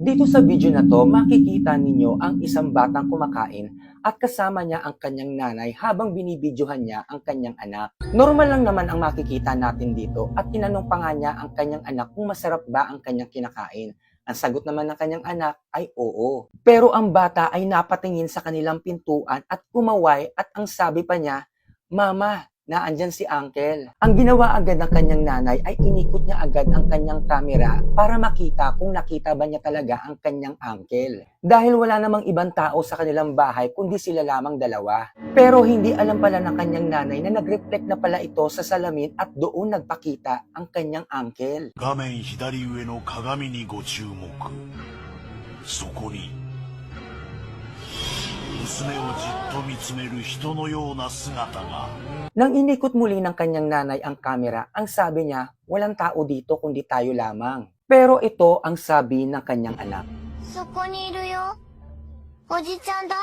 Dito sa video na to, makikita ninyo ang isang batang kumakain at kasama niya ang kanyang nanay habang binibidyohan niya ang kanyang anak. Normal lang naman ang makikita natin dito at tinanong pa nga niya ang kanyang anak kung masarap ba ang kanyang kinakain. Ang sagot naman ng kanyang anak ay oo. Pero ang bata ay napatingin sa kanilang pintuan at kumaway at ang sabi pa niya, "Mama, naandyan si Uncle." Ang ginawa agad ng kanyang nanay ay inikot niya agad ang kanyang camera para makita kung nakita ba niya talaga ang kanyang uncle. Dahil wala namang ibang tao sa kanilang bahay kundi sila lamang dalawa. Pero hindi alam pala ng kanyang nanay na nag-reflect na pala ito sa salamin at doon nagpakita ang kanyang uncle. 画面左上の鏡にご注目。そこに娘をじっと見つめる人のような姿が。 Nang inikot muli ng kanyang nanay ang kamera, ang sabi niya, walang tao dito kundi tayo lamang. Pero ito ang sabi ng kanyang anak. そこにいるよ。おじちゃん誰？